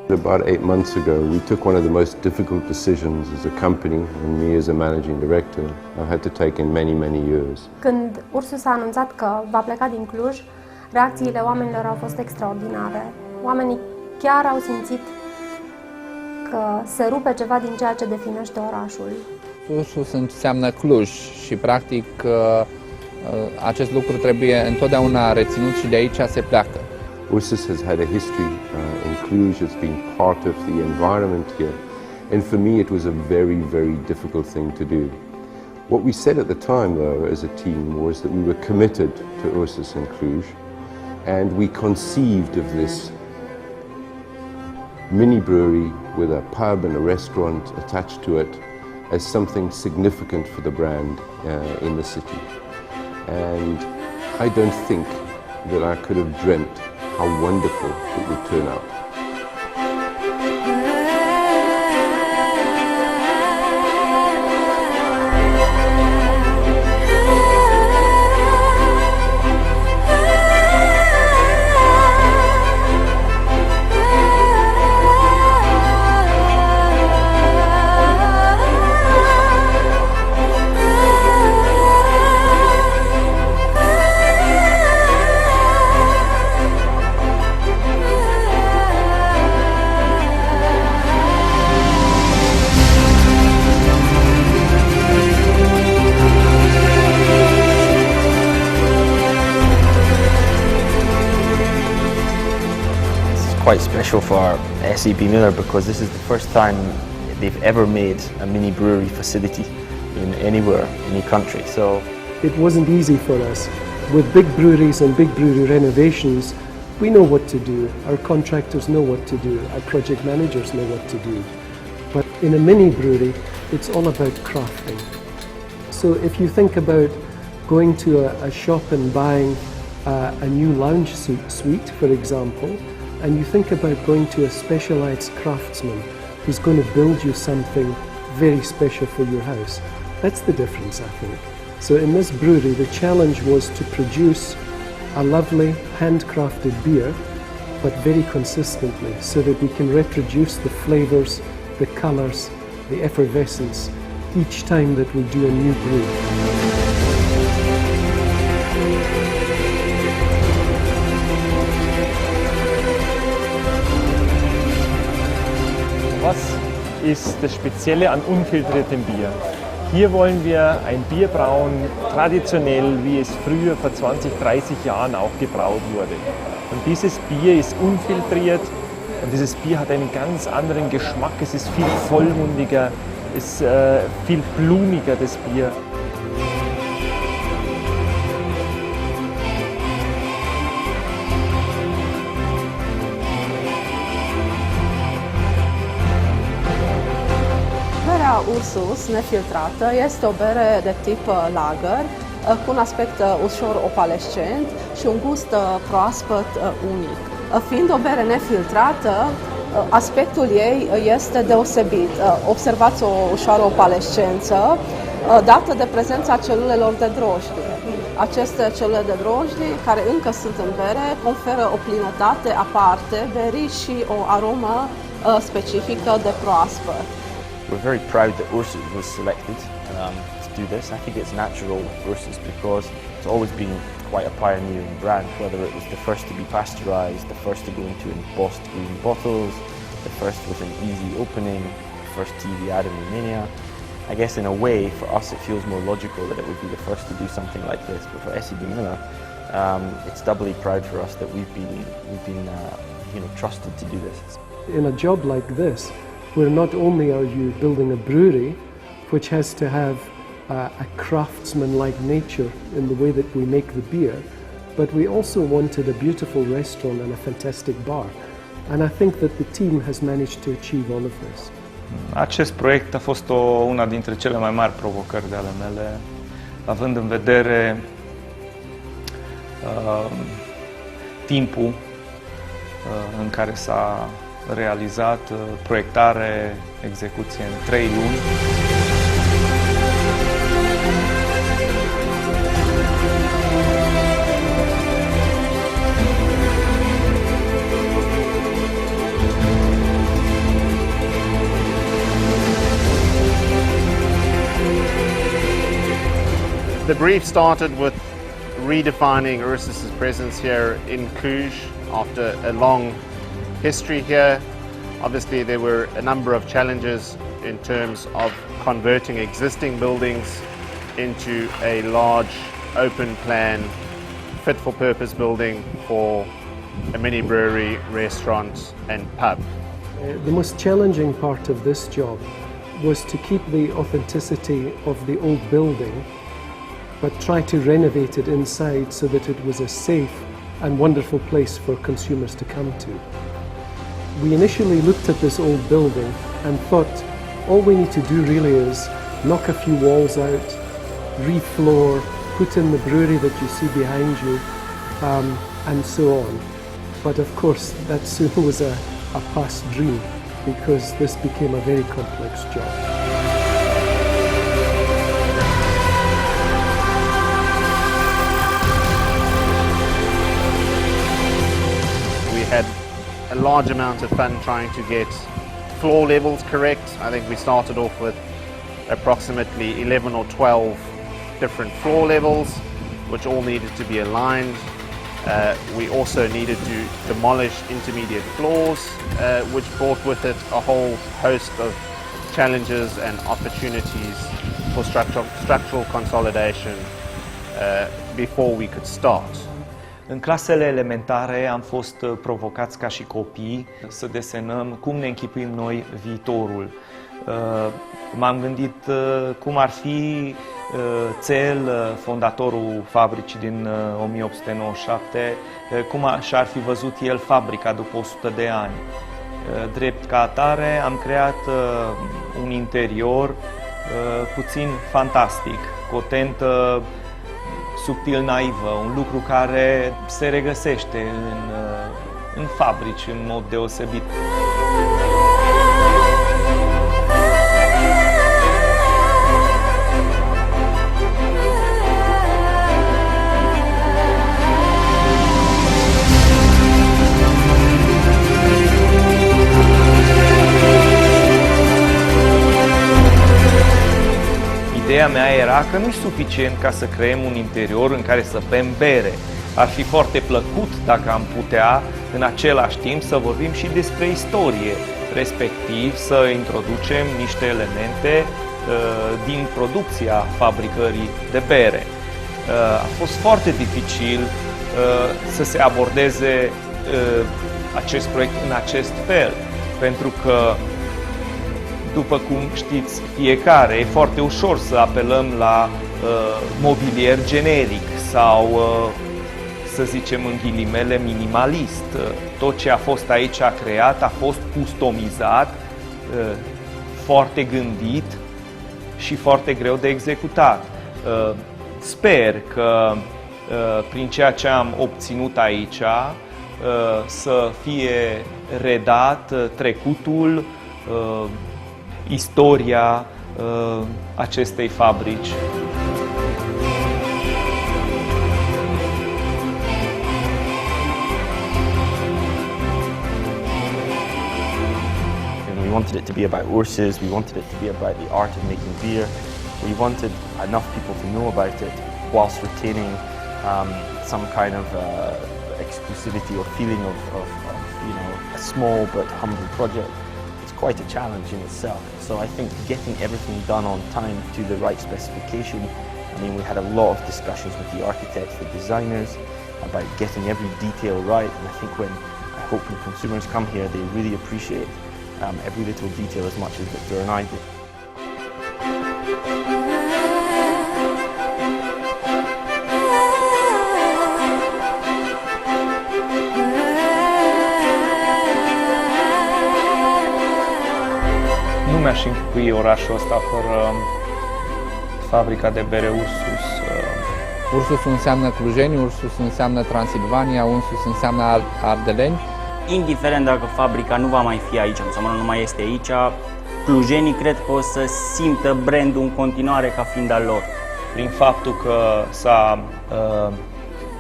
About 8 months ago, we took one of the most difficult decisions as a company, and me as a managing director, I've had to take in many, many years. Când Ursus a anunțat că va pleca din Cluj, reacțiile oamenilor au fost extraordinare. Oamenii chiar au simțit că se rupe ceva din ceea ce definește orașul. Ursus înseamnă Cluj și practic acest lucru trebuie întotdeauna reținut și de aici se pleacă. Ursus has had a history in Cluj. It's been part of the environment here. And for me, it was a very, very difficult thing to do. What we said at the time, though, as a team, was that we were committed to Ursus in Cluj, and we conceived of this mini brewery with a pub and a restaurant attached to it as something significant for the brand in the city. And I don't think that I could have dreamt how wonderful it would turn out. Quite special for SAB Miller because this is the first time they've ever made a mini brewery facility in anywhere, any country. So it wasn't easy for us. With big breweries and big brewery renovations, we know what to do. Our contractors know what to do. Our project managers know what to do. But in a mini brewery, it's all about crafting. So if you think about going to a shop and buying a new lounge suite, for example, and you think about going to a specialized craftsman who's going to build you something very special for your house. That's the difference, I think. So in this brewery, the challenge was to produce a lovely handcrafted beer, but very consistently, so that we can reproduce the flavors, the colors, the effervescence each time that we do a new brew. Was ist das Spezielle an unfiltriertem Bier? Hier wollen wir ein Bier brauen, traditionell, wie es früher vor 20, 30 Jahren auch gebraut wurde. Und dieses Bier ist unfiltriert und dieses Bier hat einen ganz anderen Geschmack. Es ist viel vollmundiger, es ist viel blumiger, das Bier. Ursus nefiltrată este o bere de tip lager cu un aspect ușor opalescent și un gust proaspăt unic. Fiind o bere nefiltrată, aspectul ei este deosebit. Observați o ușoară opalescență dată de prezența celulelor de drojdie. Aceste celule de drojdie, care încă sunt în bere, conferă o plinătate aparte berii și o aromă specifică de proaspăt. we're very proud that Ursus was selected to do this. I think it's natural with Ursus because it's always been quite a pioneering brand, whether it was the first to be pasteurised, the first to go into embossed green bottles, the first with an easy opening, the first tea we had in Romania. I guess in a way, for us, it feels more logical that it would be the first to do something like this. But for SAB Miller, it's doubly proud for us that we've been trusted to do this. In a job like this, where not only are you building a brewery, which has to have a craftsman-like nature in the way that we make the beer, but we also wanted a beautiful restaurant and a fantastic bar. And I think that the team has managed to achieve all of this. Acest proiect a fost una dintre cele mai mari provocări de ale mele, având în vedere timpul în care s-a realizat, proiectare, execuție în 3 luni. brief started with redefining Ursus's presence here in Cluj after a long history here. Obviously there were a number of challenges in terms of converting existing buildings into a large open plan fit for purpose building for a mini brewery, restaurant and pub. The most challenging part of this job was to keep the authenticity of the old building but try to renovate it inside so that it was a safe and wonderful place for consumers to come to. We initially looked at this old building and thought all we need to do really is knock a few walls out, refloor, put in the brewery that you see behind you, and so on. But of course that soon was a past dream because this became a very complex job. We had a large amount of fun trying to get floor levels correct. I think we started off with approximately 11 or 12 different floor levels which all needed to be aligned. We also needed to demolish intermediate floors which brought with it a whole host of challenges and opportunities for structural consolidation before we could start. În clasele elementare am fost provocați ca și copii să desenăm cum ne închipuim noi viitorul. M-am gândit cum ar fi Țel, fondatorul fabricii din 1897, cum și-ar fi văzut el fabrica după 100 de ani. Drept ca atare am creat un interior puțin fantastic, cu o tentă subtil naivă, un lucru care se regăsește în fabrici în mod deosebit. Ideea mea era că nu e suficient ca să creăm un interior în care să bem bere. Ar fi foarte plăcut dacă am putea, în același timp, să vorbim și despre istorie, respectiv să introducem niște elemente din producția fabricării de bere. A fost foarte dificil să se abordeze acest proiect în acest fel, pentru că după cum știți fiecare, e foarte ușor să apelăm la mobilier generic sau, să zicem în ghilimele, minimalist. Tot ce a fost aici creat a fost customizat, foarte gândit și foarte greu de executat. Sper că prin ceea ce am obținut aici să fie redat trecutul, istoria acestei fabrici. We wanted it to be about Ursus, we wanted it to be about the art of making beer. We wanted enough people to know about it whilst retaining some kind of exclusivity or feeling of a small but humble project. Quite a challenge in itself. So I think getting everything done on time to the right specification, I mean, we had a lot of discussions with the architects, the designers, about getting every detail right. And I think I hope when consumers come here, they really appreciate every little detail as much as Victor and I did. Nu mi-aș închipui orașul ăsta fără fabrica de bere Ursus. Ursus înseamnă clujeni, Ursus înseamnă Transilvania, Ursus înseamnă ardeleni. Indiferent dacă fabrica nu va mai fi aici, nu mai este aici, clujenii cred că o să simtă brandul în continuare ca fiind al lor. Prin faptul că s-a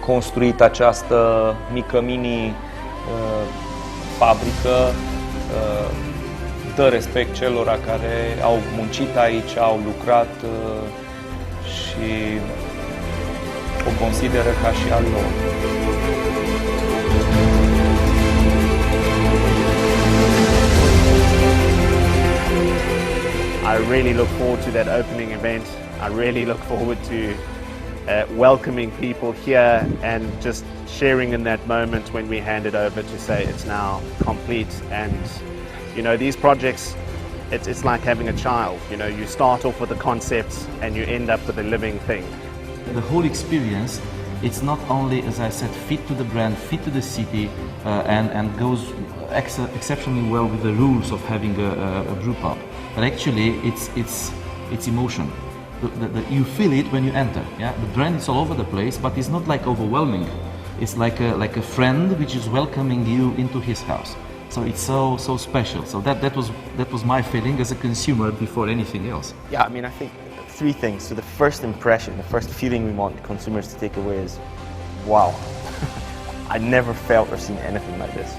construit această mică mini fabrică, dă respect celor care au muncit aici, au lucrat și o consideră ca și al lor. I really look forward to that opening event. I really look forward to welcoming people here and just sharing in that moment when we hand it over to say it's now complete. And you know, these projects, it's like having a child. You know, you start off with the concepts and you end up with a living thing. The whole experience, it's not only, as I said, fit to the brand, fit to the city, and goes exceptionally well with the rules of having a brew pub. But actually, it's emotion. You feel it when you enter. Yeah, the brand is all over the place, but it's not like overwhelming. It's like a friend which is welcoming you into his house. So it's so special. So that was my feeling as a consumer before anything else. Yeah, I mean, I think three things. So the first impression, the first feeling we want consumers to take away is, wow, I never felt or seen anything like this.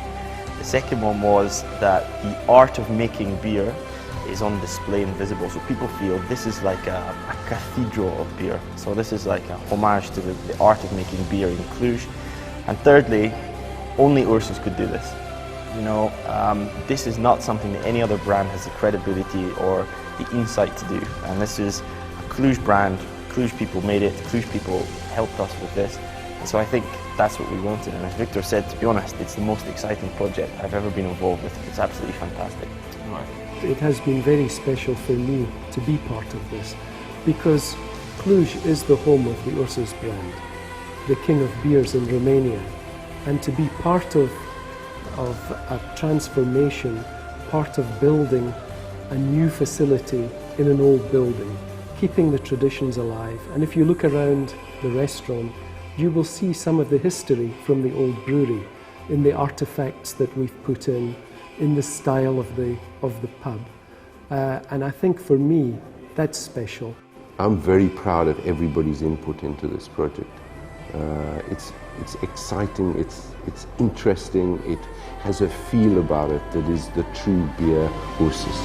The second one was that the art of making beer is on display and visible, so people feel this is like a cathedral of beer. So this is like a homage to the art of making beer in Cluj. And thirdly, only Ursus could do this. You know, this is not something that any other brand has the credibility or the insight to do. And this is a Cluj brand. Cluj people made it. Cluj people helped us with this. And so I think that's what we wanted. And as Victor said, to be honest, it's the most exciting project I've ever been involved with. It's absolutely fantastic. It has been very special for me to be part of this because Cluj is the home of the Ursus brand, the king of beers in Romania, and to be part of a transformation, part of building a new facility in an old building, keeping the traditions alive. And if you look around the restaurant, you will see some of the history from the old brewery in the artifacts that we've put in the style of the pub. And I think for me, that's special. I'm very proud of everybody's input into this project. It's exciting, it's interesting, it has a feel about it that is the true beer Ursus.